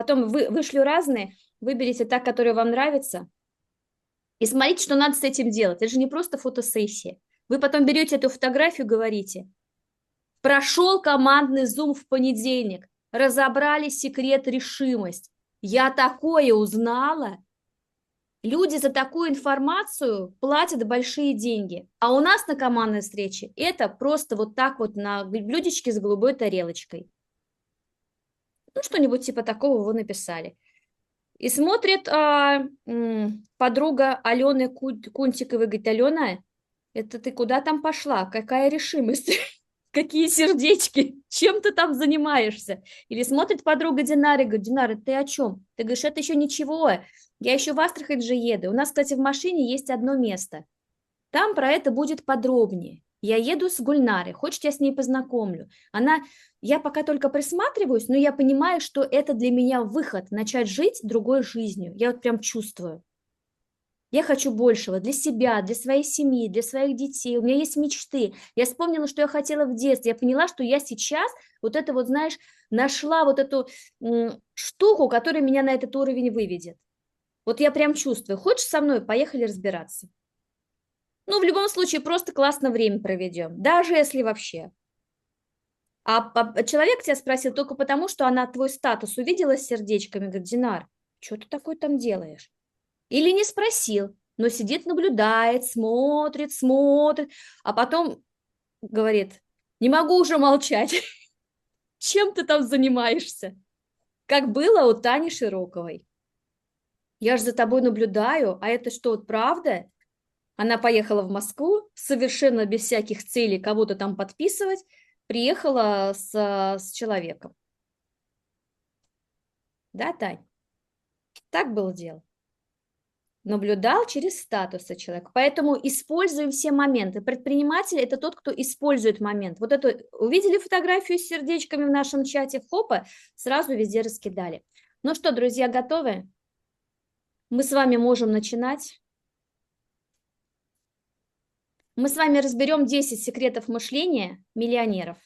Потом вы вышлю разные, выберите та, которая вам нравится, и смотрите, что надо с этим делать. Это же не просто фотосессия. Вы потом берете эту фотографию, говорите, прошел командный зум в понедельник, разобрали секрет решимость. Я такое узнала. Люди за такую информацию платят большие деньги. А у нас на командной встрече это просто вот так вот на блюдечке с голубой тарелочкой. Ну, что-нибудь типа такого вы написали. И смотрит подруга Алены Кунтиковой, говорит, Алена, это ты куда там пошла? Какая решимость? Какие сердечки? Чем ты там занимаешься? Или смотрит подруга Динары, говорит, Динара, ты о чем? Ты говоришь, это еще ничего, я еще в Астрахань же еду. У нас, кстати, в машине есть одно место. Там про это будет подробнее. Я еду с Гульнарой, хочешь, я с ней познакомлю. Я пока только присматриваюсь, но я понимаю, что это для меня выход, начать жить другой жизнью. Я вот прям чувствую. Я хочу большего для себя, для своей семьи, для своих детей. У меня есть мечты. Я вспомнила, что я хотела в детстве. Я поняла, что я сейчас вот это вот, знаешь, нашла вот эту штуку, которая меня на этот уровень выведет. Вот я прям чувствую. Хочешь со мной? Поехали разбираться. Ну, в любом случае, просто классно время проведем, даже если вообще. Человек тебя спросил только потому, что она твой статус увидела с сердечками, говорит, Динар, что ты такое там делаешь? Или не спросил, но сидит, наблюдает, смотрит, смотрит, а потом говорит, не могу уже молчать, чем ты там занимаешься? Как было у Тани Широковой. Я же за тобой наблюдаю, а это что, вот правда? Она поехала в Москву совершенно без всяких целей кого-то там подписывать, приехала с человеком. Да, Тань? Так было дело. Наблюдал через статусы человека. Поэтому используем все моменты. Предприниматель – это тот, кто использует момент. Вот это увидели фотографию с сердечками в нашем чате, хопа, сразу везде раскидали. Ну что, друзья, готовы? Мы с вами можем начинать. Мы с вами разберем 10 секретов мышления миллионеров.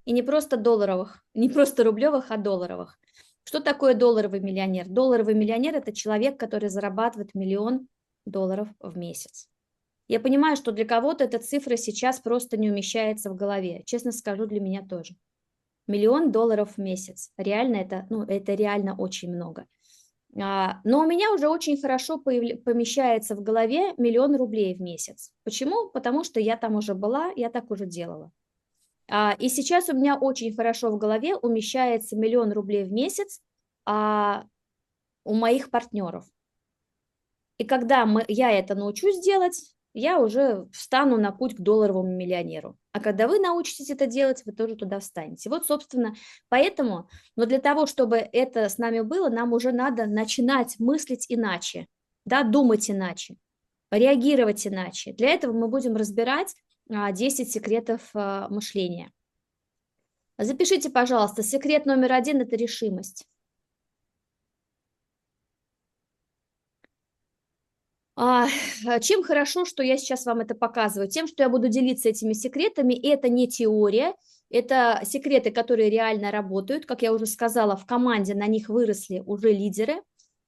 И не просто долларовых, не просто рублевых, а долларовых. Что такое долларовый миллионер? Долларовый миллионер – это человек, который зарабатывает $1 000 000 в месяц. Я понимаю, что для кого-то эта цифра сейчас просто не умещается в голове. Честно скажу, для меня тоже. $1 000 000 в месяц. Реально это реально очень много. Но у меня уже очень хорошо помещается в голове 1 000 000 рублей в месяц. Почему? Потому что я там уже была, я так уже делала. И сейчас у меня очень хорошо в голове умещается 1 000 000 рублей в месяц у моих партнеров. И когда я это научусь делать, я уже встану на путь к долларовому миллионеру. А когда вы научитесь это делать, вы тоже туда встанете. Вот, собственно, поэтому, но для того, чтобы это с нами было, нам уже надо начинать мыслить иначе, да, думать иначе, реагировать иначе. Для этого мы будем разбирать 10 секретов мышления. Запишите, пожалуйста, секрет номер 1 – это решимость. Чем хорошо, что я сейчас вам это показываю? Тем, что я буду делиться этими секретами, и это не теория, это секреты, которые реально работают. Как я уже сказала, в команде на них выросли уже лидеры,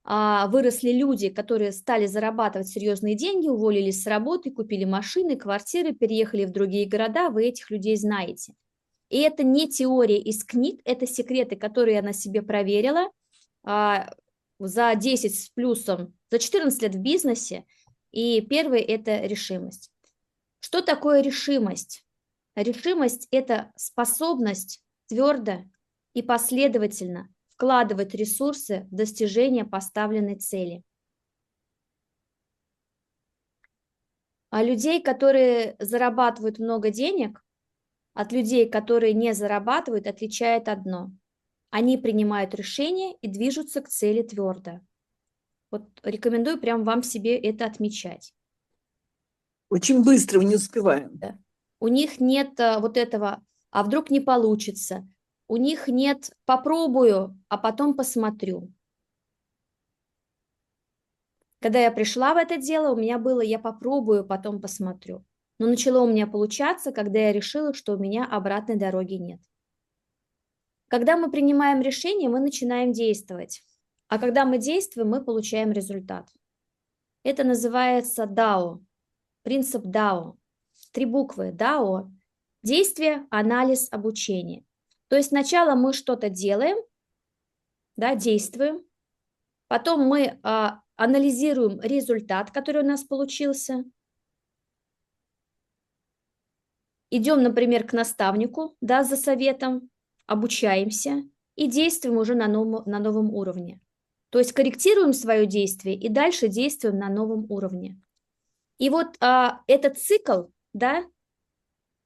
выросли люди, которые стали зарабатывать серьезные деньги, уволились с работы, купили машины, квартиры, переехали в другие города, вы этих людей знаете. И это не теория из книг, это секреты, которые я на себе проверила за 10 с плюсом, за 14 лет в бизнесе. И первый – это решимость. Что такое решимость? Решимость – это способность твердо и последовательно вкладывать ресурсы в достижение поставленной цели. А людей, которые зарабатывают много денег, от людей, которые не зарабатывают, отличает одно. Они принимают решения и движутся к цели твердо. Вот рекомендую прям вам себе это отмечать. Очень быстро, не успеваем. Да. У них нет вот этого, а вдруг не получится. У них нет попробую, а потом посмотрю. Когда я пришла в это дело, у меня было я попробую, потом посмотрю. Но начало у меня получаться, когда я решила, что у меня обратной дороги нет. Когда мы принимаем решение, мы начинаем действовать. А когда мы действуем, мы получаем результат. Это называется DAO, принцип DAO. 3 буквы DAO. Действие, анализ, обучение. То есть сначала мы что-то делаем, да, действуем, потом мы анализируем результат, который у нас получился, идем, например, к наставнику, да, за советом, обучаемся и действуем уже на новом уровне. То есть корректируем свое действие и дальше действуем на новом уровне. И вот этот цикл, да,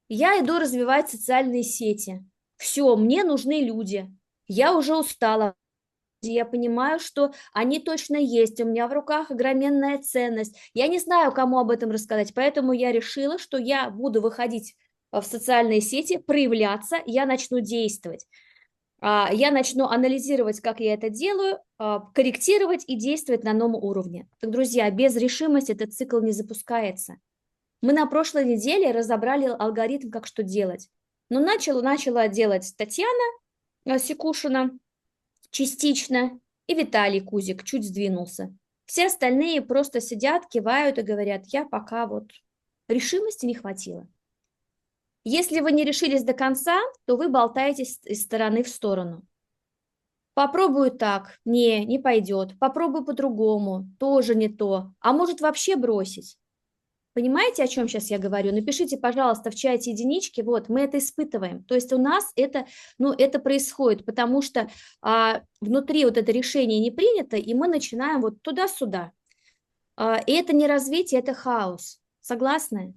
я иду развивать социальные сети. Все, мне нужны люди. Я уже устала. Я понимаю, что они точно есть. У меня в руках огроменная ценность. Я не знаю, кому об этом рассказать, поэтому я решила, что я буду выходить в социальные сети, проявляться, я начну действовать. Я начну анализировать, как я это делаю, корректировать и действовать на новом уровне. Так, друзья, без решимости этот цикл не запускается. Мы на прошлой неделе разобрали алгоритм, как что делать. Но начала делать Татьяна Секушина частично, и Виталий Кузик чуть сдвинулся. Все остальные просто сидят, кивают и говорят, я пока вот решимости не хватило. Если вы не решились до конца, то вы болтаетесь из стороны в сторону. Попробую так, не пойдет. Попробую по-другому, тоже не то. А может вообще бросить? Понимаете, о чем сейчас я говорю? Напишите, пожалуйста, в чате единички. Вот, мы это испытываем. То есть у нас это, это происходит, потому что внутри вот это решение не принято, и мы начинаем вот туда-сюда. И это не развитие, это хаос. Согласны?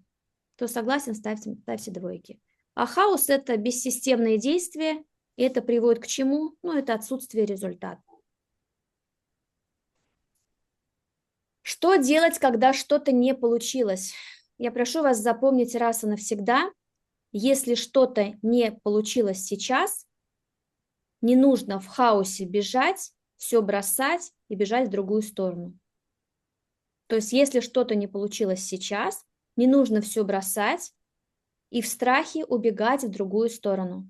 Кто согласен, ставьте двойки. А хаос – это бессистемные действия, и это приводит к чему? Это отсутствие результата. Что делать, когда что-то не получилось? Я прошу вас запомнить раз и навсегда, если что-то не получилось сейчас, не нужно в хаосе бежать, все бросать и бежать в другую сторону. То есть если что-то не получилось сейчас, не нужно все бросать и в страхе убегать в другую сторону,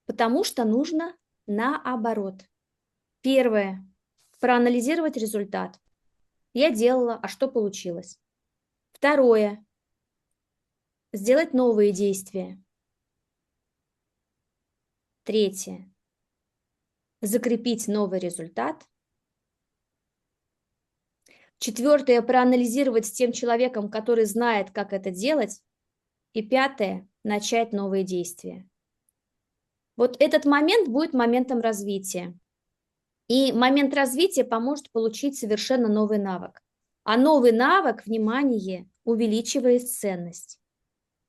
потому что нужно наоборот. Первое – проанализировать результат. Я делала, а что получилось? Второе – сделать новые действия. Третье – закрепить новый результат. Четвертое – проанализировать с тем человеком, который знает, как это делать. И пятое – начать новые действия. Вот этот момент будет моментом развития. И момент развития поможет получить совершенно новый навык. А новый навык, внимание, увеличивает ценность.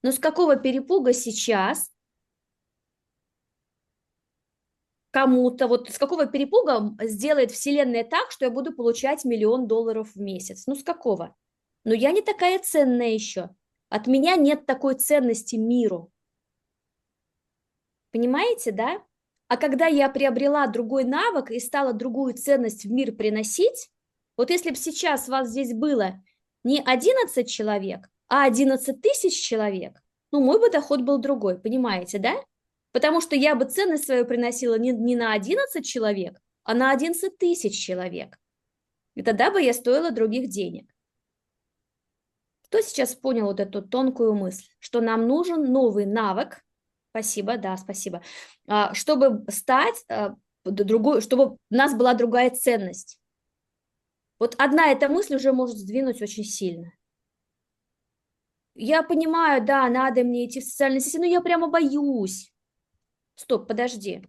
Но с какого перепуга сейчас кому-то, вот с какого перепуга сделает Вселенная так, что я буду получать $1 000 000 в месяц? С какого? Но я не такая ценная еще. От меня нет такой ценности миру. Понимаете, да? А когда я приобрела другой навык и стала другую ценность в мир приносить, вот если бы сейчас вас здесь было не 11 человек, а 11 000 человек, мой бы доход был другой, понимаете, да? Потому что я бы ценность свою приносила не на 11 человек, а на 11 000 человек. И тогда бы я стоила других денег. Кто сейчас понял вот эту тонкую мысль, что нам нужен новый навык? Спасибо, да, спасибо. Чтобы стать другой, чтобы у нас была другая ценность. Вот одна эта мысль уже может сдвинуть очень сильно. Я понимаю, да, надо мне идти в социальные сети, но я прямо боюсь. Стоп, подожди.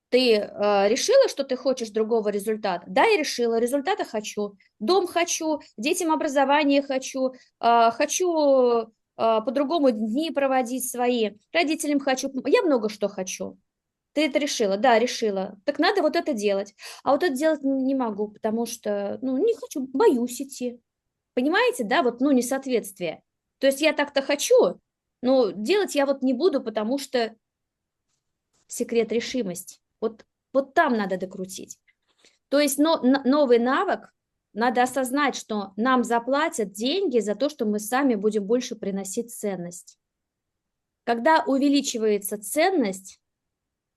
Ты решила, что ты хочешь другого результата? Да, я решила, результата хочу. Дом хочу, детям образование хочу, хочу по-другому дни проводить свои, родителям хочу, я много что хочу. Ты это решила? Да, решила. Так надо вот это делать. А вот это делать не могу, потому что, не хочу, боюсь идти. Понимаете, да, вот, несоответствие. То есть я так-то хочу, но делать я вот не буду, потому что секрет решимости. Вот там надо докрутить. То есть новый навык, надо осознать, что нам заплатят деньги за то, что мы сами будем больше приносить ценность. Когда увеличивается ценность,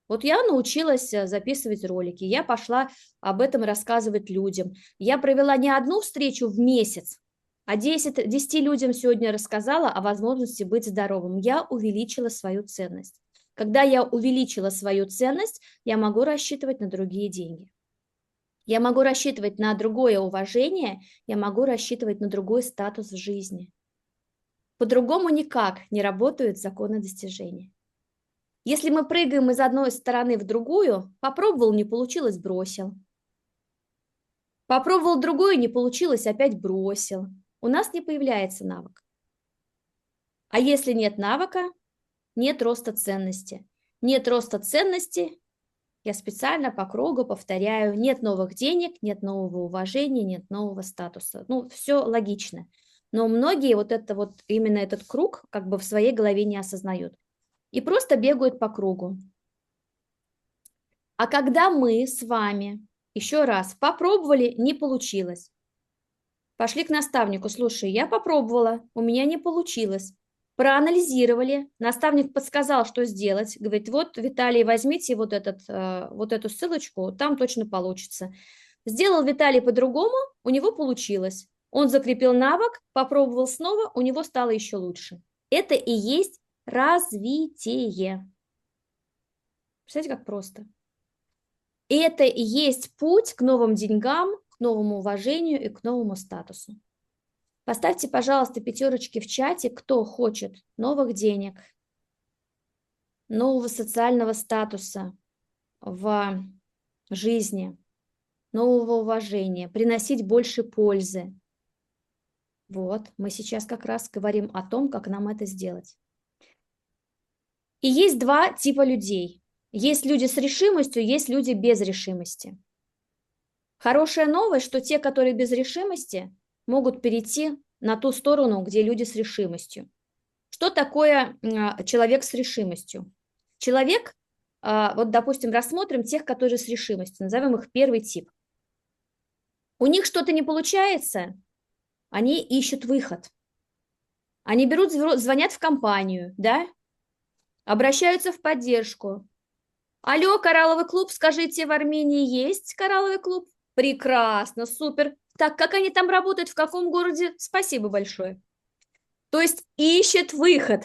вот я научилась записывать ролики, я пошла об этом рассказывать людям. Я провела не одну встречу в месяц, а 10 людям сегодня рассказала о возможности быть здоровым. Я увеличила свою ценность. Когда я увеличила свою ценность, я могу рассчитывать на другие деньги. Я могу рассчитывать на другое уважение, я могу рассчитывать на другой статус в жизни. По-другому никак не работают законы достижения. Если мы прыгаем из одной стороны в другую, попробовал, не получилось, бросил. Попробовал другую, не получилось, опять бросил. У нас не появляется навык. А если нет навыка, нет роста ценности. Нет роста ценности, я специально по кругу повторяю, нет новых денег, нет нового уважения, нет нового статуса. Ну, все логично. Но многие именно этот круг как бы в своей голове не осознают. И просто бегают по кругу. А когда мы с вами еще раз попробовали, не получилось. Пошли к наставнику, слушай, я попробовала, у меня не получилось. Проанализировали, наставник подсказал, что сделать. Говорит, вот, Виталий, возьмите вот эту ссылочку, там точно получится. Сделал Виталий по-другому, у него получилось. Он закрепил навык, попробовал снова, у него стало еще лучше. Это и есть развитие. Представляете, как просто. И это и есть путь к новым деньгам, к новому уважению и к новому статусу. Поставьте, пожалуйста, 5 в чате, кто хочет новых денег, нового социального статуса в жизни, нового уважения, приносить больше пользы. Вот, мы сейчас как раз говорим о том, как нам это сделать. И есть 2 типа людей. Есть люди с решимостью, есть люди без решимости. Хорошая новость, что те, которые без решимости, могут перейти на ту сторону, где люди с решимостью. Что такое человек с решимостью? Человек, вот, допустим, рассмотрим тех, которые с решимостью, назовем их первый тип. У них что-то не получается, они ищут выход. Они берут, звонят в компанию, да, обращаются в поддержку. Алло, коралловый клуб, скажите, в Армении есть коралловый клуб? Прекрасно, супер. Так, как они там работают, в каком городе? Спасибо большое. То есть ищет выход.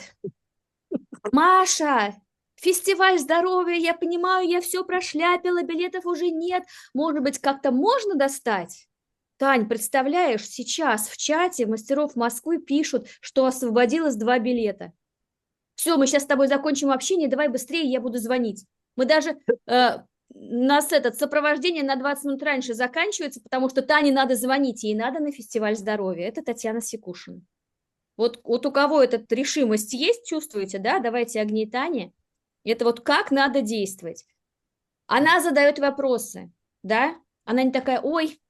Маша, фестиваль здоровья, я понимаю, я все прошляпила, билетов уже нет. Может быть, как-то можно достать? Тань, представляешь, сейчас в чате мастеров Москвы пишут, что освободилось 2 билета. Все, мы сейчас с тобой закончим общение, давай быстрее, я буду звонить. Мы даже, нас сопровождение на 20 минут раньше заканчивается, потому что Тане надо звонить, ей надо на фестиваль здоровья. Это Татьяна Секушина. Вот у кого эта решимость есть, чувствуете, да? Давайте огни Тане. Это вот как надо действовать. Она задает вопросы, да? Она не такая, ой,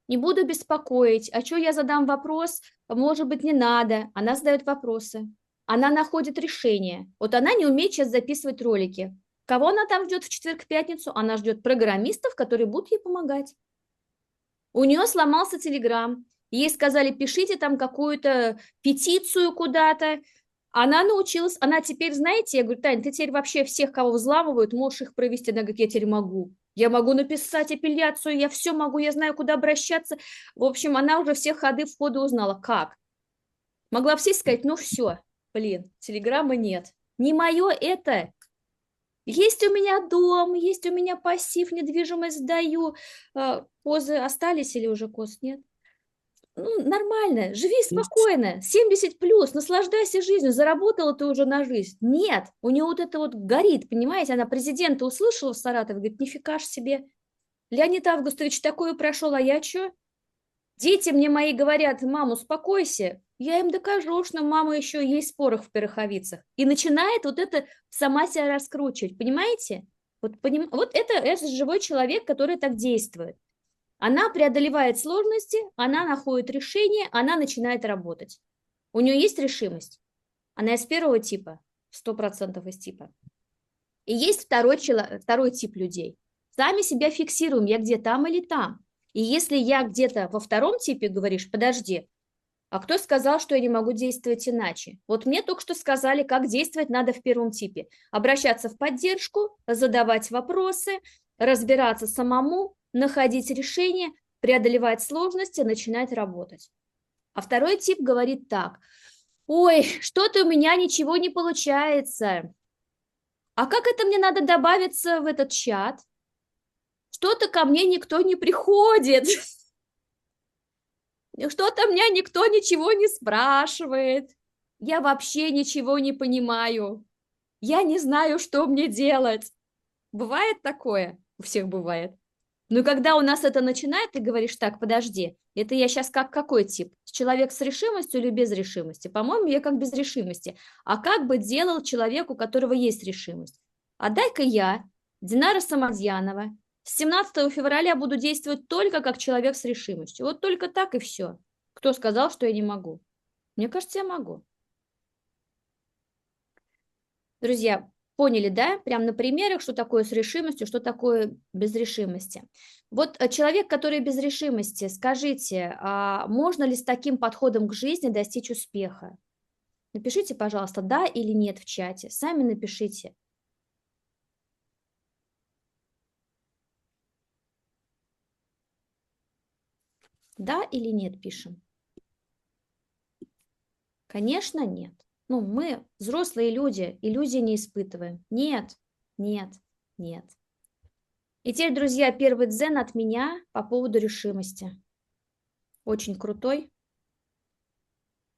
не буду беспокоить, а что я задам вопрос, может быть, не надо. Она задает вопросы. Она находит решение. Вот она не умеет сейчас записывать ролики. Кого она там ждет в четверг-пятницу? Она ждет программистов, которые будут ей помогать. У нее сломался Телеграм. Ей сказали, пишите там какую-то петицию куда-то. Она научилась, она теперь, знаете, я говорю, Тань, ты теперь вообще всех, кого взламывают, можешь их провести. Она говорит, я теперь могу. Я могу написать апелляцию, я все могу, я знаю, куда обращаться. В общем, она уже все ходы входа узнала. Как? Могла бы сесть и сказать, ну все, блин, Телеграма нет. Не мое это. Есть у меня дом, есть у меня пассив, недвижимость сдаю. Козы остались или уже коз нет? Ну, нормально, живи спокойно, 70 плюс, наслаждайся жизнью, заработала ты уже на жизнь. Нет, у нее вот это вот горит, понимаете, она президента услышала в Саратове, говорит, нифига ж себе, Леонид Августович такое прошел, а я что? Дети мне мои говорят, мам, успокойся, я им докажу, что мама еще есть порох в пороховицах. И начинает вот это сама себя раскручивать, понимаете? Вот это живой человек, который так действует. Она преодолевает сложности, она находит решение, она начинает работать. У нее есть решимость. Она из первого типа, 100% из типа. И есть второй тип людей. Сами себя фиксируем, я где там или там. И если я где-то во втором типе говоришь, подожди, А кто сказал, что я не могу действовать иначе? Вот мне только что сказали, как действовать надо в первом типе. Обращаться в поддержку, задавать вопросы, разбираться самому, находить решения, преодолевать сложности, начинать работать. А второй тип говорит так: ой, что-то у меня ничего не получается. А как это мне надо добавиться в этот чат? Что-то ко мне никто не приходит. Что-то меня никто ничего не спрашивает. Я вообще ничего не понимаю. Я не знаю, что мне делать. Бывает такое? У всех бывает. Но когда у нас это начинает, ты говоришь: так, подожди, это я сейчас как какой тип? Человек с решимостью или без решимости? По-моему, я как без решимости. А как бы делал человек, у которого есть решимость? А дай-ка я, Динара Самадьянова, с 17 февраля буду действовать только как человек с решимостью. Вот только так и все. Кто сказал, что я не могу? Мне кажется, я могу. Друзья, поняли, да? Прям на примерах, что такое с решимостью, что такое без решимости. Вот человек, который без решимости, скажите, а можно ли с таким подходом к жизни достичь успеха? Напишите, пожалуйста, да или нет в чате. Сами напишите. Да или нет пишем. Конечно, нет. Ну, мы взрослые люди, иллюзий не испытываем. Нет, нет, нет. И теперь, друзья, первый дзен от меня по поводу решимости. Очень крутой.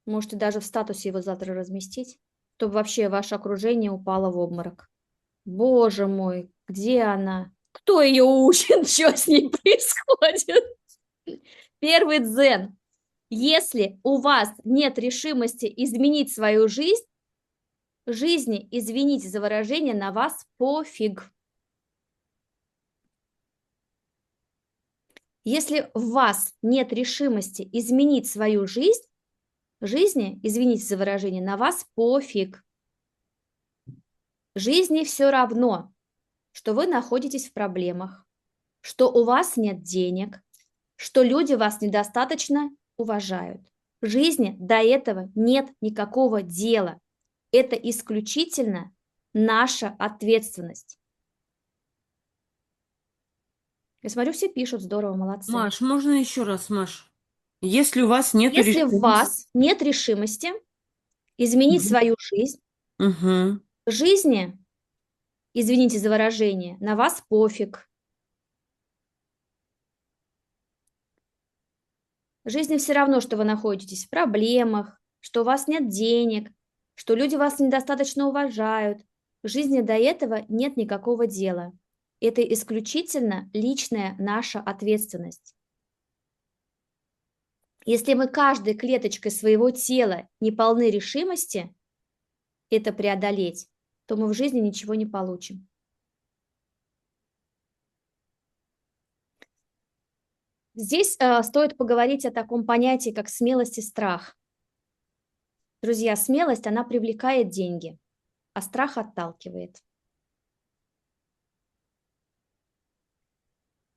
Можете даже в статусе его завтра разместить, чтобы вообще ваше окружение упало в обморок. Боже мой, где она? Кто ее учит? Что с ней происходит? Первый дзен. Если у вас нет решимости изменить свою жизнь, жизни, извините за выражение, на вас пофиг. Если у вас нет решимости изменить свою жизнь, жизни, извините за выражение, на вас пофиг. Жизни все равно, что вы находитесь в проблемах, что у вас нет денег, что люди вас недостаточно уважают. В жизни до этого нет никакого дела. Это исключительно наша ответственность. Я смотрю, все пишут, здорово, молодцы. Маш, можно еще раз, Маш? Если у вас нет Если у решимости. вас нет решимости изменить Мгм. свою жизнь, Мгм. жизни, извините за выражение, на вас пофиг. Жизни все равно, что вы находитесь в проблемах, что у вас нет денег, что люди вас недостаточно уважают. В жизни до этого нет никакого дела. Это исключительно личная наша ответственность. Если мы каждой клеточкой своего тела не полны решимости это преодолеть, то мы в жизни ничего не получим. Здесь стоит поговорить о таком понятии, как смелость и страх. Друзья, смелость, она привлекает деньги, а страх отталкивает.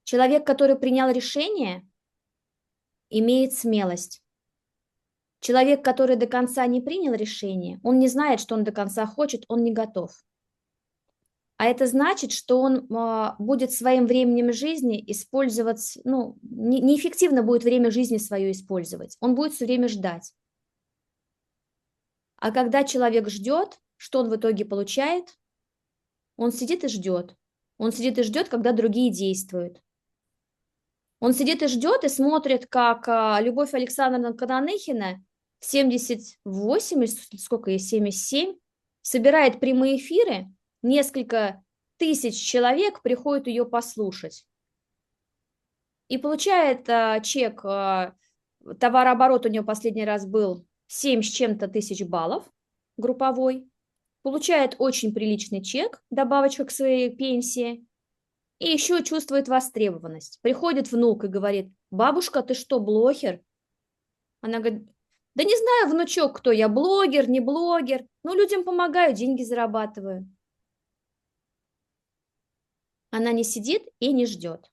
Человек, который принял решение, имеет смелость. Человек, который до конца не принял решение, он не знает, что он до конца хочет, он не готов. А это значит, что он будет своим временем жизни использовать, ну, неэффективно будет время жизни свое использовать. Он будет все время ждать. А когда человек ждет, что он в итоге получает? Он сидит и ждет. Он сидит и ждет, когда другие действуют. Он сидит и ждет и смотрит, как Любовь Александровна Кананыхина в 78, или сколько ей, 77, собирает прямые эфиры, несколько тысяч человек приходят ее послушать. И получает чек, товарооборот у нее последний раз был 7 с чем-то тысяч баллов групповой, получает очень приличный чек, добавочка к своей пенсии, и еще чувствует востребованность. Приходит внук и говорит: бабушка, ты что, блогер? Она говорит: да не знаю, внучок, кто я, блогер, не блогер, но людям помогаю, деньги зарабатываю. Она не сидит и не ждет.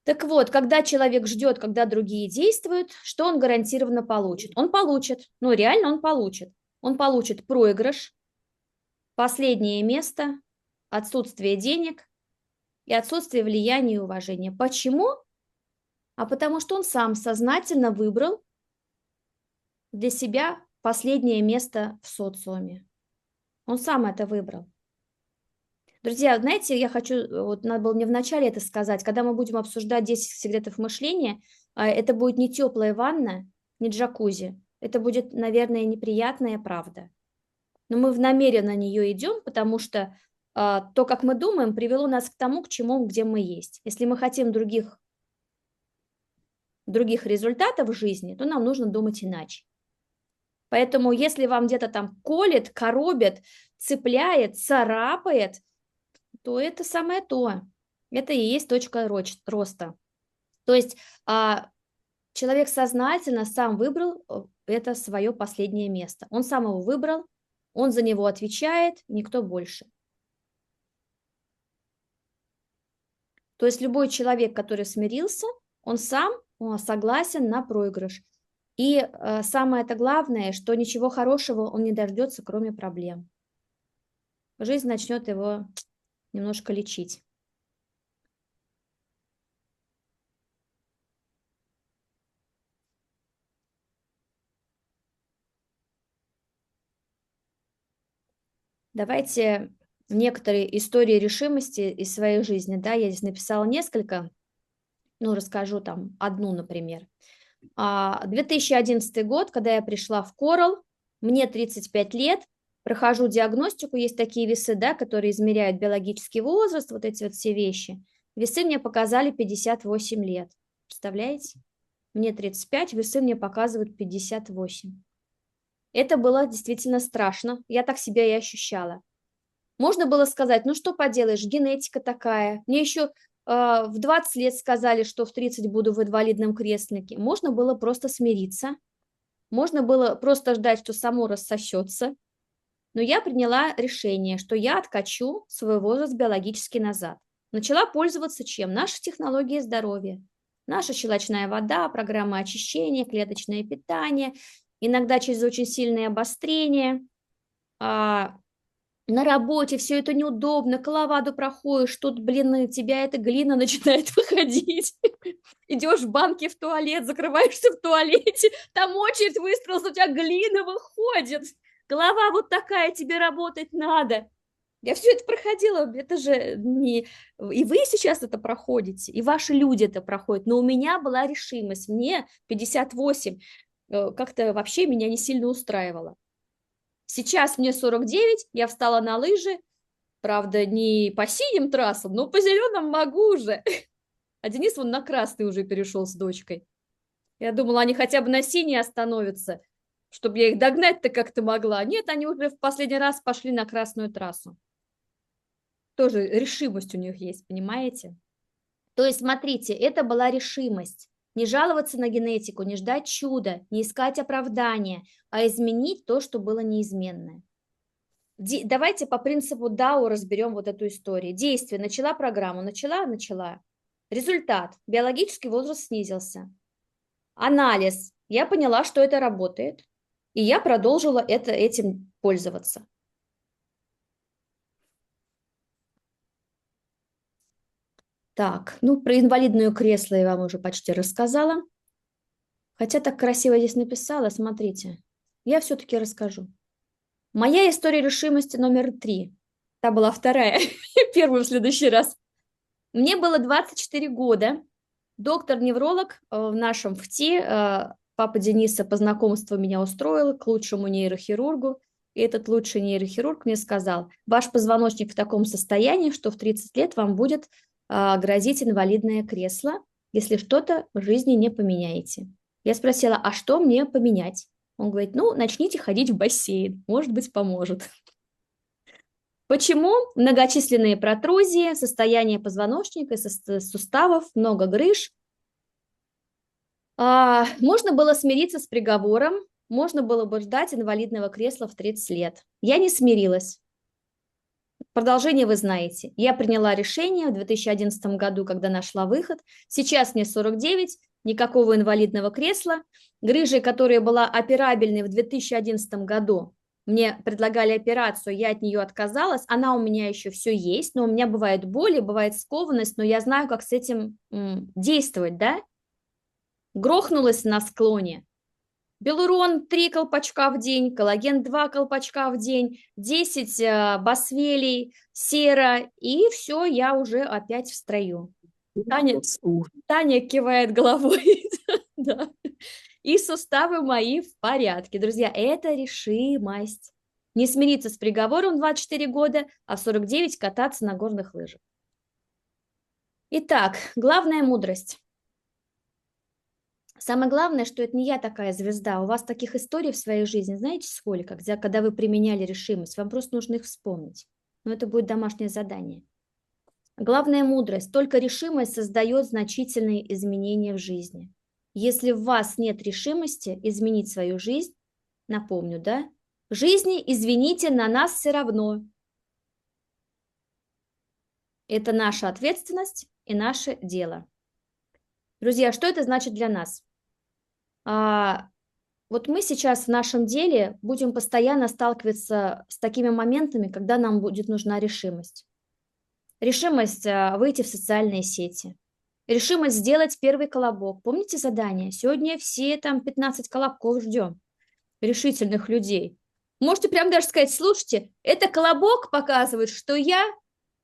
Так вот, когда человек ждет, когда другие действуют, что он гарантированно получит? Он получит, ну реально он получит. Он получит проигрыш, последнее место, отсутствие денег и отсутствие влияния и уважения. Почему? А потому что он сам сознательно выбрал для себя последнее место в социуме. Он сам это выбрал. Друзья, знаете, я хочу, вот надо было мне вначале это сказать, когда мы будем обсуждать 10 секретов мышления, это будет не теплая ванна, не джакузи, это будет, наверное, неприятная правда. Но мы намеренно на нее идем, потому что то, как мы думаем, привело нас к тому, к чему, где мы есть. Если мы хотим других результатов в жизни, то нам нужно думать иначе. Поэтому если вам где-то там колет, коробит, цепляет, царапает, то это самое то. Это и есть точка роста. То есть человек сознательно сам выбрал это свое последнее место. Он сам его выбрал, он за него отвечает, никто больше. То есть любой человек, который смирился, он сам согласен на проигрыш. И самое-то главное, что ничего хорошего он не дождется, кроме проблем. Жизнь начнет его немножко лечить. Давайте некоторые истории решимости из своей жизни. Да, я здесь написала несколько, ну, расскажу там одну, например. 2011 год, когда я пришла в Coral, мне 35 лет, прохожу диагностику, есть такие весы, да, которые измеряют биологический возраст, вот эти вот все вещи. Весы мне показали 58 лет. Представляете? Мне 35, весы мне показывают 58. Это было действительно страшно, я так себя и ощущала. Можно было сказать, ну что поделаешь, генетика такая. Мне еще в 20 лет сказали, что в 30 буду в инвалидном кресле. Можно было просто смириться, можно было просто ждать, что само рассосется. Но я приняла решение, что я откачу свой возраст биологически назад. Начала пользоваться чем? Наши технологии здоровья. Наша щелочная вода, программа очищения, клеточное питание, иногда через очень сильное обострение. На работе все это неудобно, коловаду проходишь, тут, блин, на тебя эта глина начинает выходить. Идешь в банке в туалет, закрываешься в туалете, там очередь выстроилась, у тебя глина выходит. Голова вот такая, тебе работать надо. Я все это проходила, это же не... И вы сейчас это проходите, и ваши люди это проходят. Но у меня была решимость, мне 58, как-то вообще меня не сильно устраивало. Сейчас мне 49, я встала на лыжи, правда, не по синим трассам, но по зеленым могу уже. А Денис вон на красный уже перешел с дочкой. Я думала, они хотя бы на синие остановятся, чтобы я их догнать-то как-то могла. Нет, они уже в последний раз пошли на красную трассу. Тоже решимость у них есть, понимаете? То есть, смотрите, это была решимость. Не жаловаться на генетику, не ждать чуда, не искать оправдания, а изменить то, что было неизменное. Давайте по принципу Дао разберем вот эту историю. Действие. Начала программу. Начала. Результат. Биологический возраст снизился. Анализ. Я поняла, что это работает. И я продолжила этим пользоваться. Так, ну про инвалидное кресло я вам уже почти рассказала. Хотя так красиво здесь написала, смотрите. Я все-таки расскажу. Моя история решимости номер 3. Та была вторая, первую в следующий раз. Мне было 24 года. Доктор-невролог в нашем ВТИ, папа Дениса по знакомству меня устроил к лучшему нейрохирургу. И этот лучший нейрохирург мне сказал, ваш позвоночник в таком состоянии, что в 30 лет вам будет грозить инвалидное кресло, если что-то в жизни не поменяете. Я спросила, а что мне поменять? Он говорит, ну, начните ходить в бассейн, может быть, поможет. Почему? Многочисленные протрузии, состояние позвоночника, суставов, много грыж. Можно было смириться с приговором, можно было бы ждать инвалидного кресла в 30 лет. Я не смирилась. Продолжение вы знаете. Я приняла решение в 2011 году, когда нашла выход. Сейчас мне 49, никакого инвалидного кресла. Грыжа, которая была операбельной в 2011 году, мне предлагали операцию, я от нее отказалась. Она у меня еще все есть, но у меня бывает боли, бывает скованность, но я знаю, как с этим действовать, да? Грохнулась на склоне. Белурон 3 колпачка в день, коллаген 2 колпачка в день, 10 басвелей, сера, и все, я уже опять в строю. Таня, Таня кивает головой. Да. И суставы мои в порядке. Друзья, это решимость. Не смириться с приговором 24 года, а в 49 кататься на горных лыжах. Итак, главная мудрость. Самое главное, что это не я такая звезда. У вас таких историй в своей жизни, знаете сколько, когда вы применяли решимость? Вам просто нужно их вспомнить. Но это будет домашнее задание. Главная мудрость. Только решимость создает значительные изменения в жизни. Если в вас нет решимости изменить свою жизнь, напомню, да? В жизни, извините, на нас все равно. Это наша ответственность и наше дело. Друзья, что это значит для нас? Вот мы сейчас в нашем деле будем постоянно сталкиваться с такими моментами, когда нам будет нужна решимость. Решимость выйти в социальные сети. Решимость сделать первый колобок. Помните задание? Сегодня все там 15 колобков ждем. Решительных людей. Можете прям даже сказать, слушайте, это колобок показывает, что я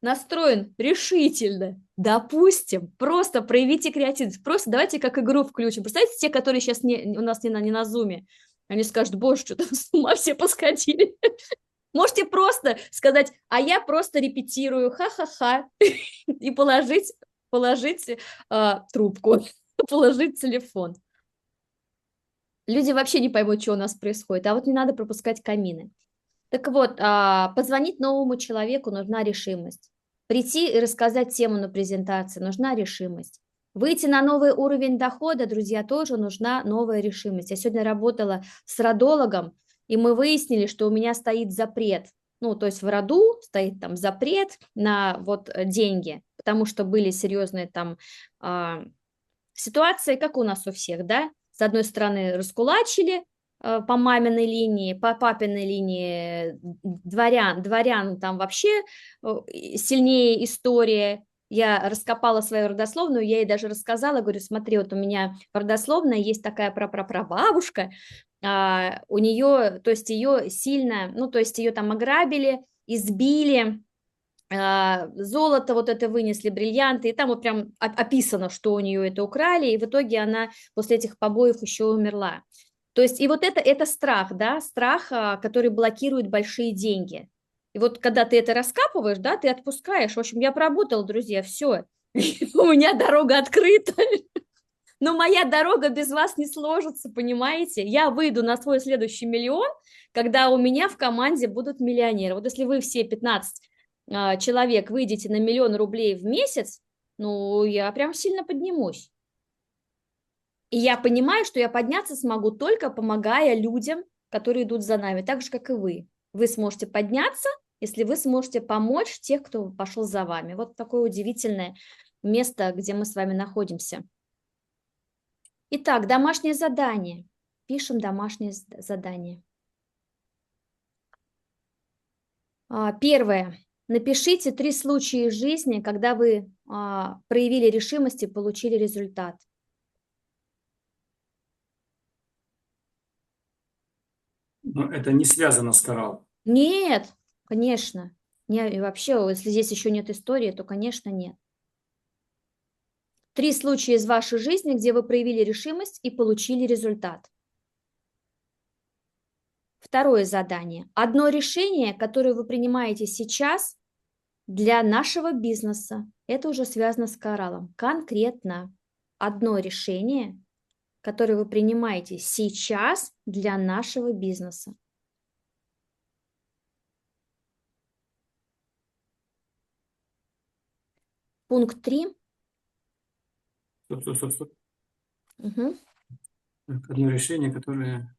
настроен решительно. Допустим, просто проявите креативность. Просто давайте как игру включим. Представляете, те, которые сейчас у нас не на зуме, они скажут, боже, что там с ума все посходили. Можете просто сказать, а я просто репетирую, ха-ха-ха, и положить трубку, положить телефон. Люди вообще не поймут, что у нас происходит, а вот не надо пропускать камины. Так вот, позвонить новому человеку нужна решимость. Прийти и рассказать тему на презентации нужна решимость. Выйти на новый уровень дохода, друзья, тоже нужна новая решимость. Я сегодня работала с родологом, и мы выяснили, что у меня стоит запрет. Ну, то есть в роду стоит там запрет на вот деньги, потому что были серьезные там ситуации, как у нас у всех, да? С одной стороны, раскулачили, по маминой линии, по папиной линии дворян там вообще сильнее история. Я раскопала свою родословную, я ей даже рассказала, говорю, смотри, вот у меня в родословной есть такая прапрапрабабушка, у нее, то есть ее сильно, ну, то есть ее там ограбили, избили, золото вот это вынесли, бриллианты, и там вот прям описано, что у нее это украли, и в итоге она после этих побоев еще умерла. То есть и вот это страх, да, страх, который блокирует большие деньги. И вот когда ты это раскапываешь, да, ты отпускаешь. В общем, я поработала, друзья, все, у меня дорога открыта. Но моя дорога без вас не сложится, понимаете? Я выйду на свой следующий миллион, когда у меня в команде будут миллионеры. Вот если вы все 15 человек выйдете на 1 000 000 рублей в месяц, ну, я прям сильно поднимусь. И я понимаю, что я подняться смогу только помогая людям, которые идут за нами, так же, как и вы. Вы сможете подняться, если вы сможете помочь тех, кто пошел за вами. Вот такое удивительное место, где мы с вами находимся. Итак, домашнее задание. Пишем домашнее задание. Первое. Напишите 3 случая из жизни, когда вы проявили решимость и получили результат. Но это не связано с кораллом. Нет, конечно. И вообще, если здесь еще нет истории, то, конечно, нет. 3 случая из вашей жизни, где вы проявили решимость и получили результат. Второе задание. Одно решение, которое вы принимаете сейчас для нашего бизнеса. Это уже связано с кораллом. Конкретно одно решение, которое вы принимаете сейчас для нашего бизнеса. Пункт 3. Стоп. Угу. Так, одно решение, которое...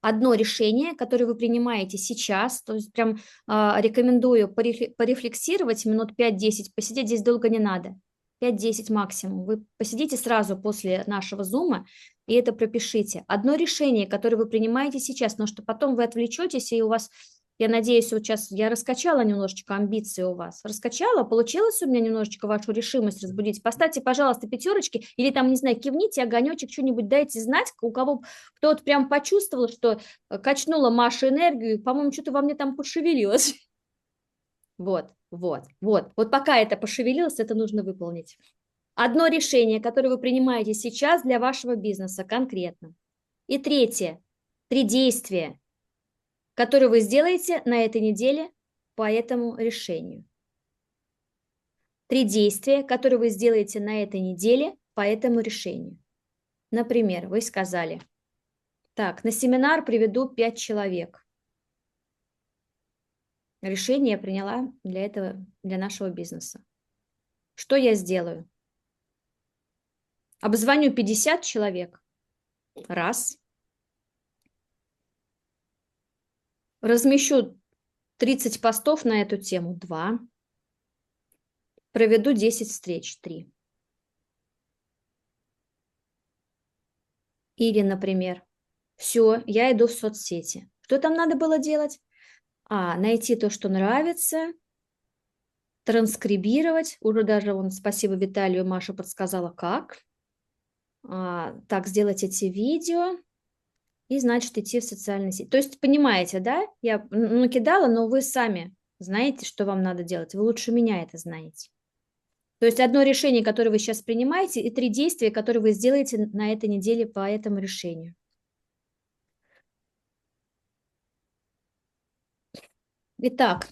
одно решение, которое вы принимаете сейчас, то есть прям рекомендую порефлексировать минут 5-10, посидеть здесь долго не надо, 5-10 максимум. Вы посидите сразу после нашего зума и это пропишите. Одно решение, которое вы принимаете сейчас, но что потом вы отвлечетесь, и у вас, я надеюсь, вот сейчас я раскачала немножечко амбиции у вас. Раскачала, получилось у меня немножечко вашу решимость разбудить. Поставьте, пожалуйста, пятерочки или там, не знаю, кивните, огонечек, что-нибудь дайте знать, у кого кто-то прям почувствовал, что качнула Маша энергию, по-моему, что-то во мне там пошевелилось. Вот. Вот пока это пошевелилось, это нужно выполнить. Одно решение, которое вы принимаете сейчас для вашего бизнеса конкретно. И третье. 3 действия, которые вы сделаете на этой неделе по этому решению. 3 действия, которые вы сделаете на этой неделе по этому решению. Например, вы сказали, так, на семинар приведу 5 человек. Решение я приняла для этого, для нашего бизнеса. Что я сделаю? Обзвоню 50 человек. Раз. Размещу 30 постов на эту тему. 2. Проведу 10 встреч. 3. Или, например, все, я иду в соцсети. Что там надо было делать? Найти то, что нравится, транскрибировать. Уже даже, спасибо Виталию, Маша подсказала, как. Так, сделать эти видео и, значит, идти в социальные сети. То есть, понимаете, да? Я накидала, но вы сами знаете, что вам надо делать. Вы лучше меня это знаете. То есть, одно решение, которое вы сейчас принимаете, и 3 действия, которые вы сделаете на этой неделе по этому решению. Итак,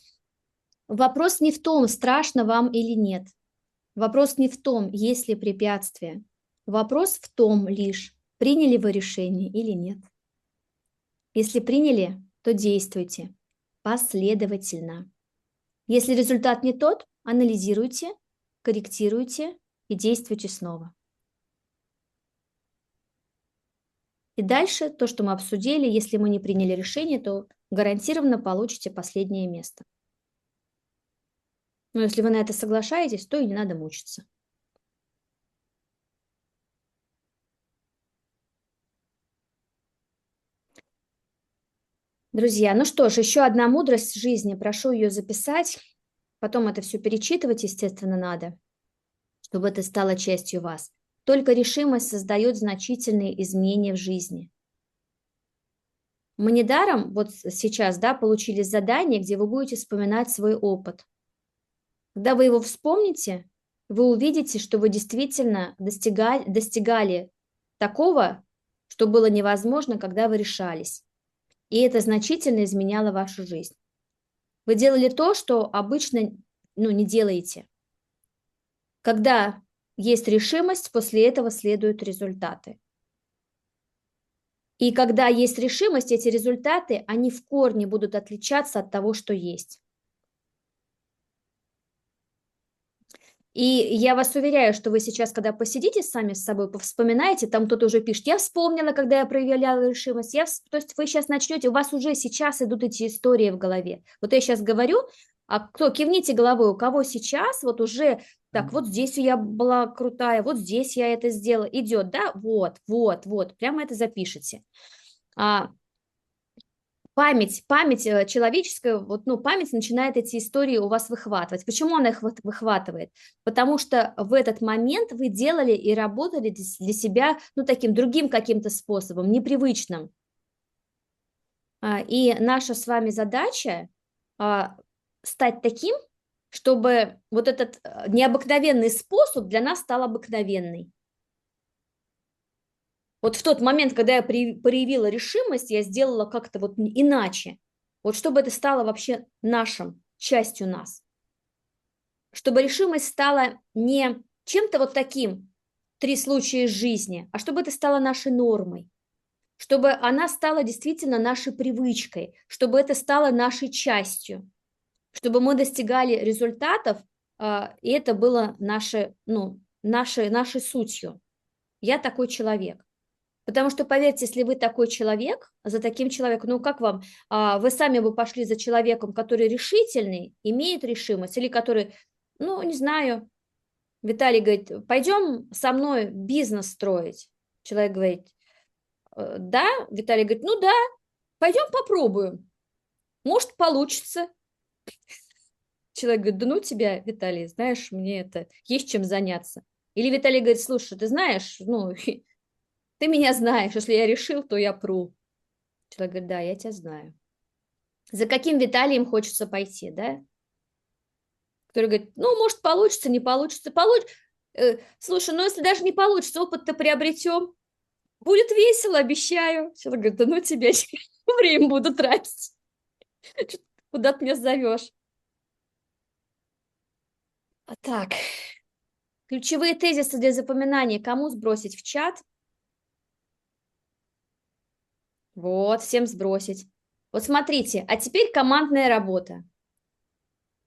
вопрос не в том, страшно вам или нет. Вопрос не в том, есть ли препятствия. Вопрос в том лишь, приняли вы решение или нет. Если приняли, то действуйте последовательно. Если результат не тот, анализируйте, корректируйте и действуйте снова. И дальше то, что мы обсудили, если мы не приняли решение, то гарантированно получите последнее место. Но если вы на это соглашаетесь, то и не надо мучиться. Друзья, ну что ж, еще одна мудрость жизни, прошу ее записать, потом это все перечитывать, естественно, надо, чтобы это стало частью вас. Только решимость создает значительные изменения в жизни. Мы недаром вот сейчас, да, получили задание, где вы будете вспоминать свой опыт. Когда вы его вспомните, вы увидите, что вы действительно достигали такого, что было невозможно, когда вы решались. И это значительно изменяло вашу жизнь. Вы делали то, что обычно не делаете. Когда есть решимость, после этого следуют результаты. И когда есть решимость, эти результаты, они в корне будут отличаться от того, что есть. И я вас уверяю, что вы сейчас, когда посидите сами с собой, повспоминаете, там кто-то уже пишет, я вспомнила, когда я проявляла решимость, то есть вы сейчас начнете, у вас уже сейчас идут эти истории в голове. Вот я сейчас говорю, а кто, кивните головой, у кого сейчас вот уже, так, вот здесь я была крутая, вот здесь я это сделала, идет, да, вот, прямо это запишите. Память человеческая, память начинает эти истории у вас выхватывать. Почему она их выхватывает? Потому что в этот момент вы делали и работали для себя, таким другим каким-то способом, непривычным. И наша с вами задача стать таким, чтобы вот этот необыкновенный способ для нас стал обыкновенный. Вот в тот момент, когда я проявила решимость, я сделала как-то вот иначе. Вот чтобы это стало вообще частью нас. Чтобы решимость стала не чем-то вот таким, 3 случая из жизни, а чтобы это стало нашей нормой. Чтобы она стала действительно нашей привычкой, чтобы это стало нашей частью. Чтобы мы достигали результатов, и это было нашей сутью. Я такой человек. Потому что, поверьте, если вы такой человек, за таким человеком, ну как вам, вы сами бы пошли за человеком, который решительный, имеет решимость, или который, ну, не знаю, Виталий говорит, пойдем со мной бизнес строить. Человек говорит, да, Виталий говорит, ну да, пойдем попробуем, может получится. Человек говорит, да ну тебя, Виталий, знаешь, мне это, есть чем заняться. Или Виталий говорит, слушай, ты знаешь, ну, ты меня знаешь, если я решил, то я пру. Человек говорит, да, я тебя знаю. За каким Виталием хочется пойти, да? Который говорит, ну, может, получится, не получится. Слушай, ну, если даже не получится, опыт-то приобретем. Будет весело, обещаю. Человек говорит, да ну тебя, время буду тратить. Куда ты меня зовешь? Так, ключевые тезисы для запоминания. Кому сбросить в чат? Вот, всем сбросить. Вот смотрите, а теперь командная работа.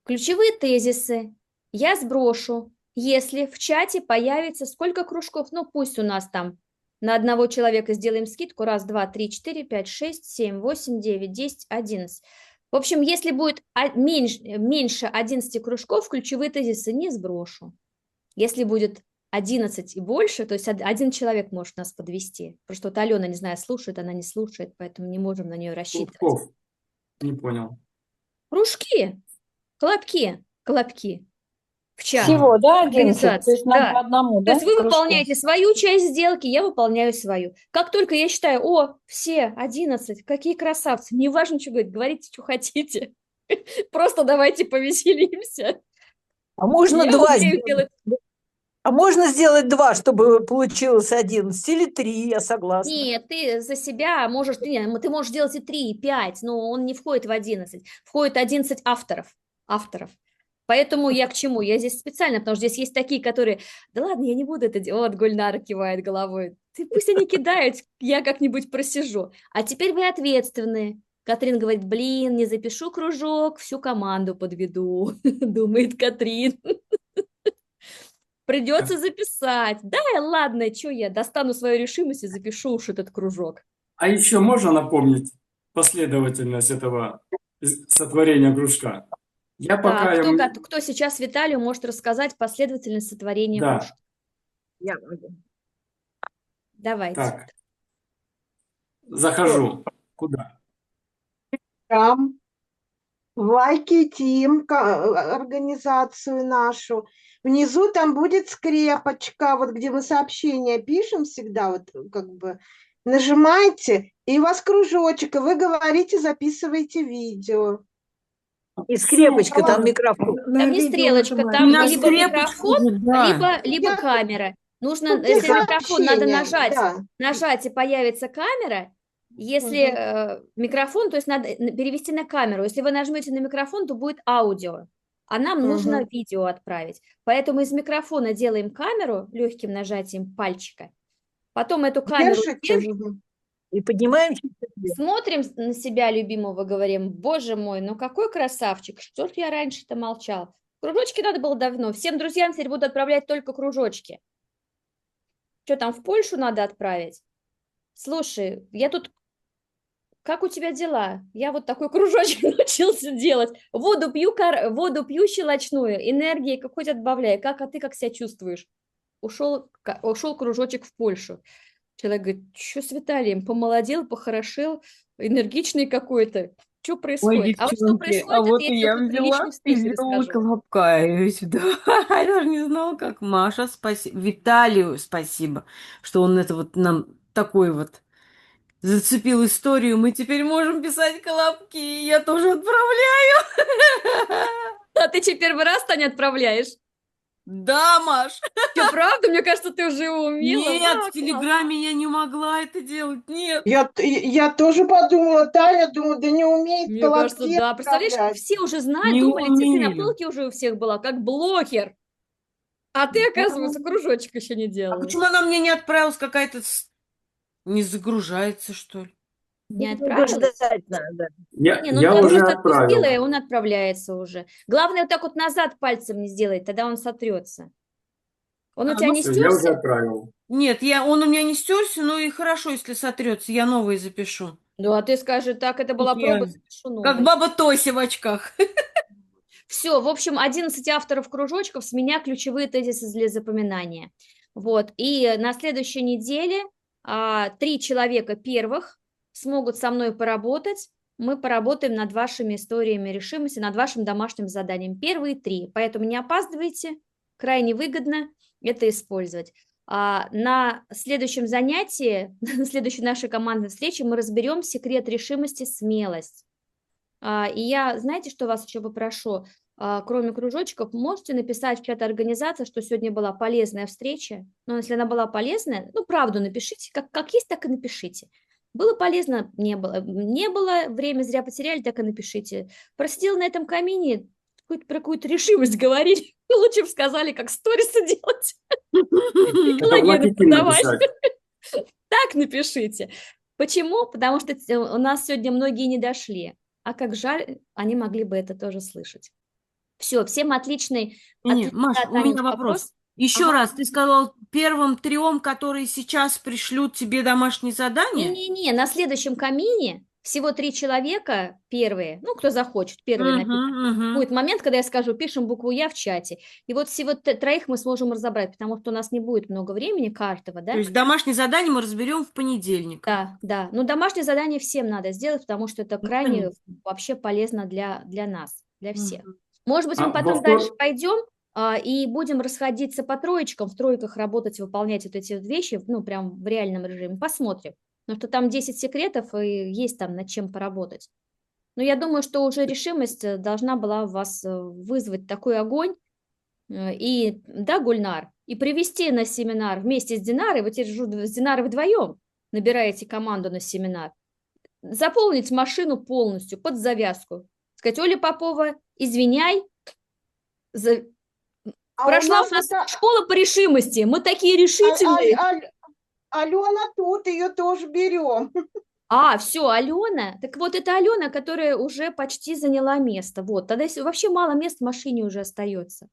Ключевые тезисы я сброшу, если в чате появится сколько кружков, ну пусть у нас там на одного человека сделаем скидку, раз, два, три, четыре, пять, шесть, семь, восемь, девять, 10, 11. В общем, если будет меньше 11 кружков, ключевые тезисы не сброшу. Если будет 11 и больше, то есть один человек может нас подвести. Потому что вот Алена, не знаю, слушает, она не слушает, поэтому не можем на нее рассчитывать. Кружков. Не понял. Кружки, колобки в чат. Всего, да, 11? То Организации, есть нам да. по одному, То да? есть вы кружку? выполняете свою часть сделки, я выполняю свою. Как только я считаю, все 11, какие красавцы, неважно, что говорить, говорите, что хотите. Просто давайте повеселимся. А можно Я два умею сделать? делать. А можно сделать два, чтобы получилось 11, или 3, я согласна. Нет, ты за себя можешь, ты можешь делать и 3, и 5, но он не входит в 11. Входит 11 авторов. Поэтому я к чему? Я здесь специально, потому что здесь есть такие, которые, да ладно, я не буду это делать. Вот Гульнара кивает головой. Пусть они кидают, я как-нибудь просижу. А теперь вы ответственны. Катрин говорит, блин, не запишу кружок, всю команду подведу, думает Катрин. Придется записать. Да, ладно, что я достану свою решимость и запишу уж этот кружок. А еще можно напомнить последовательность этого сотворения кружка? Я пока... Кто сейчас Виталию может рассказать последовательность сотворения Да. кружка? Я могу. Давайте. Так. Захожу. Куда? Там в Лайки Тим, организацию нашу. Внизу там будет скрепочка, вот где мы сообщения пишем всегда, вот как бы нажимаете, и у вас кружочек, и вы говорите, записываете видео. И скрепочка, там микрофон. Там не стрелочка, там На либо скрепочку микрофон, же, да. либо Да. камера. Нужно, Где если микрофон, надо сообщения, да. нажать, и появится камера. Если микрофон, то есть надо перевести на камеру. Если вы нажмете на микрофон, то будет аудио, а нам нужно видео отправить. Поэтому из микрофона делаем камеру легким нажатием пальчика. Потом эту камеру Держите. И поднимаем. смотрим на себя любимого, говорим, боже мой, ну какой красавчик, что ж я раньше-то молчал. Кружочки надо было давно. Всем друзьям теперь буду отправлять только кружочки. Что там, в Польшу надо отправить? Слушай, я тут... Как у тебя дела? Я вот такой кружочек научился делать. Воду пью щелочную, энергии хоть отбавляй. А ты как себя чувствуешь? Ушел кружочек в Польшу. Человек говорит, что с Виталием? Помолодел, похорошел, энергичный какой-то. Что Ой, происходит? А вот что девчонки, происходит, а вот это я я тебе при взяла личной и встрече сделала расскажу. колобка и сюда. Я даже не знала, как. Маша, спасибо. Виталию спасибо, что он это вот нам такой вот зацепил историю. Мы теперь можем писать колобки, и я тоже отправляю. А ты что, первый раз, Таня, отправляешь? Да, Маш. Что, правда? Мне кажется, ты уже его умела. Нет, Вау, в класс. Телеграме я не могла это делать. Нет. Я тоже подумала, Таня, думаю, да не умеет Мне кажется, колобки да. Представляешь, отправлять. все уже знают, Не думали, ты на умею. пылке уже у всех была, как блогер. А ты, оказывается, кружочек еще не А делала. почему она мне не отправилась какая-то... Не загружается, что ли? Не отправилась? Ждать надо. Не, ну Я ты уже просто отпустила, и отправил. он отправляется уже. Главное, вот так вот назад пальцем не сделать, тогда он сотрется. Он у А, тебя ну не Все, я уже стерся? отправил. нет, он у меня не стерся, но и хорошо, если сотрется, я новый запишу. Ну, а ты скажи, так, это Тут была проба, я запишу как новый. баба Тося в очках. Все, в общем, 11 авторов кружочков, с меня ключевые тезисы для запоминания. Вот, и на следующей неделе 3 человека первых смогут со мной поработать. Мы поработаем над вашими историями решимости, над вашим домашним заданием. Первые 3, поэтому не опаздывайте, крайне выгодно это использовать. На следующем занятии, на следующей нашей командной встрече мы разберем секрет решимости, смелость. И я, знаете, что вас еще попрошу? Кроме кружочков, можете написать в чат организации, что сегодня была полезная встреча. Но если она была полезная, ну, правду напишите, как есть, так и напишите. Было полезно, не было. Не было, время зря потеряли, так и напишите. Просидел на этом камине, про какую-то решимость говорили. Лучше бы сказали, как сторисы делать, Это в логины Лакитим продавать. написать. Так напишите. Почему? Потому что у нас сегодня многие не дошли. А как жаль, они могли бы это тоже слышать. Все, всем отличный Не, Маш, да, у меня Танечка, вопрос. Еще Ага. раз, ты сказал первым 3, которые сейчас пришлют тебе домашнее задание? Не-не-не, на следующем камине всего 3 человека первые, ну, кто захочет, первые напишут. Мгм. Будет момент, когда я скажу, пишем букву «Я» в чате. И вот всего 3 мы сможем разобрать, потому что у нас не будет много времени каждого, То да? есть домашнее задание мы разберем в понедельник. Да, да. Но домашнее задание всем надо сделать, потому что это Ну, крайне конечно. вообще полезно для нас, для всех. Мгм. Может быть, мы Во потом дальше втор- пойдем и будем расходиться по троечкам, в тройках работать, выполнять вот эти вот вещи, ну, прям в реальном режиме. Посмотрим. Потому что там 10 секретов, и есть там над чем поработать. Но я думаю, что уже решимость должна была в вас вызвать такой огонь. И, да, Гульнар, и привести на семинар вместе с Динарой, вы теперь с Динарой вдвоем набираете команду на семинар, заполнить машину полностью под завязку. Сказать, Оля Попова, извиняй, А у прошла нас у нас вот школа по решимости, мы такие решительные. Алена тут, ее тоже берем. Все, Алена, так вот это Алена, которая уже почти заняла место. Вот, тогда вообще мало мест в машине уже остается.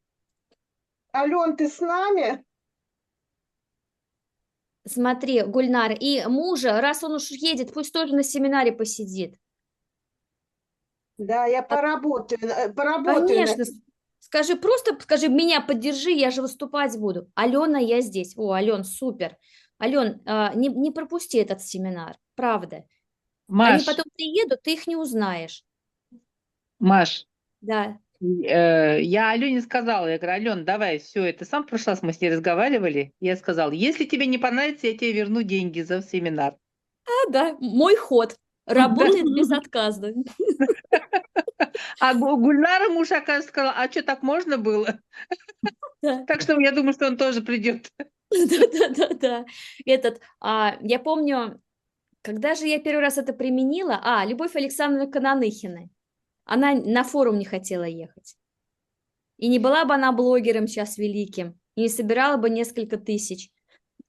Ален, ты с нами? Смотри, Гульнар, и мужа, раз он уж едет, пусть тоже на семинаре посидит. Да, я поработаю Конечно, скажи, просто скажи, меня поддержи, я же выступать буду. Алена, я здесь. О, Ален, супер. Ален, не пропусти этот семинар, правда. Они Маш, потом приедут, ты их не узнаешь. Маш, Да. я Алене сказала, я говорю, Ален, давай, все, это сам в прошлый раз мы с ней разговаривали. Я сказала, если тебе не понравится, я тебе верну деньги за семинар. Да, мой ход. Работает безотказно. А Гульнара муж, оказывается, сказал, а что, так можно было? Да. Так что я думаю, что он тоже придет. Да. Я помню, когда же я первый раз это применила? Любовь Александровна Кононыхина. Она на форум не хотела ехать. И не была бы она блогером сейчас великим, и не собирала бы несколько тысяч.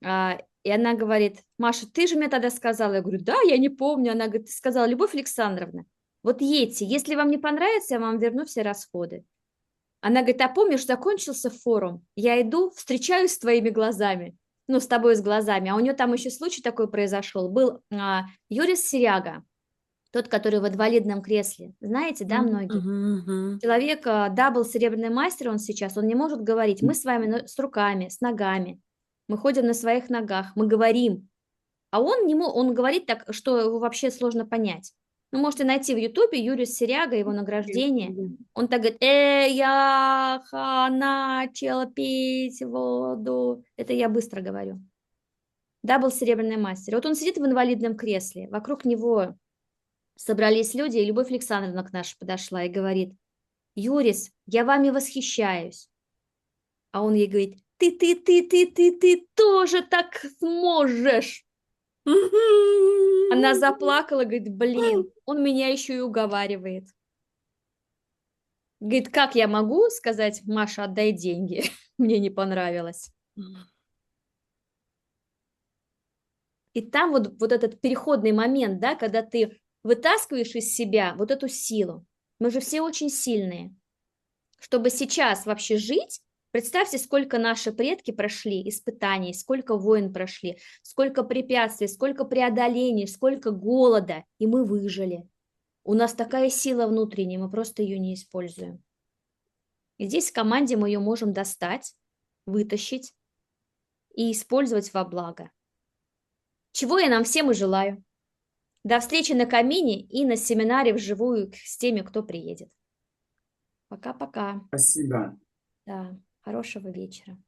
И она говорит, Маша, ты же мне тогда сказала. Я говорю, да, я не помню. Она говорит, ты сказала, Любовь Александровна, вот едьте, если вам не понравится, я вам верну все расходы. Она говорит, а помнишь, закончился форум, я иду, встречаюсь с твоими глазами, ну, с тобой с глазами, а у нее там еще случай такой произошел, был Юрис Серяга, тот, который в инвалидном кресле, знаете, да, многие? Человек, да, был серебряный мастер, он сейчас, он не может говорить, мы с вами с руками, с ногами, мы ходим на своих ногах, мы говорим, а он, он говорит так, что его вообще сложно понять. Вы можете найти в Ютубе Юрис Серяга, его награждение. Он так говорит, я начал пить воду. Это я быстро говорю. Да, был серебряный мастер. Вот он сидит в инвалидном кресле, вокруг него собрались люди, и Любовь Александровна к нашей подошла и говорит, Юрис, я вами восхищаюсь. А он ей говорит, ты тоже так сможешь. Она заплакала, говорит, блин, он меня еще и уговаривает. Говорит, как я могу сказать, Маша, отдай деньги, мне не понравилось. И там вот этот переходный момент, да, когда ты вытаскиваешь из себя вот эту силу. Мы же все очень сильные. Чтобы сейчас вообще жить, Представьте, сколько наши предки прошли испытаний, сколько войн прошли, сколько препятствий, сколько преодолений, сколько голода, и мы выжили. У нас такая сила внутренняя, мы просто ее не используем. И здесь в команде мы ее можем достать, вытащить и использовать во благо. Чего я нам всем и желаю. До встречи на камине и на семинаре вживую с теми, кто приедет. Пока-пока. Спасибо. Да, хорошего вечера.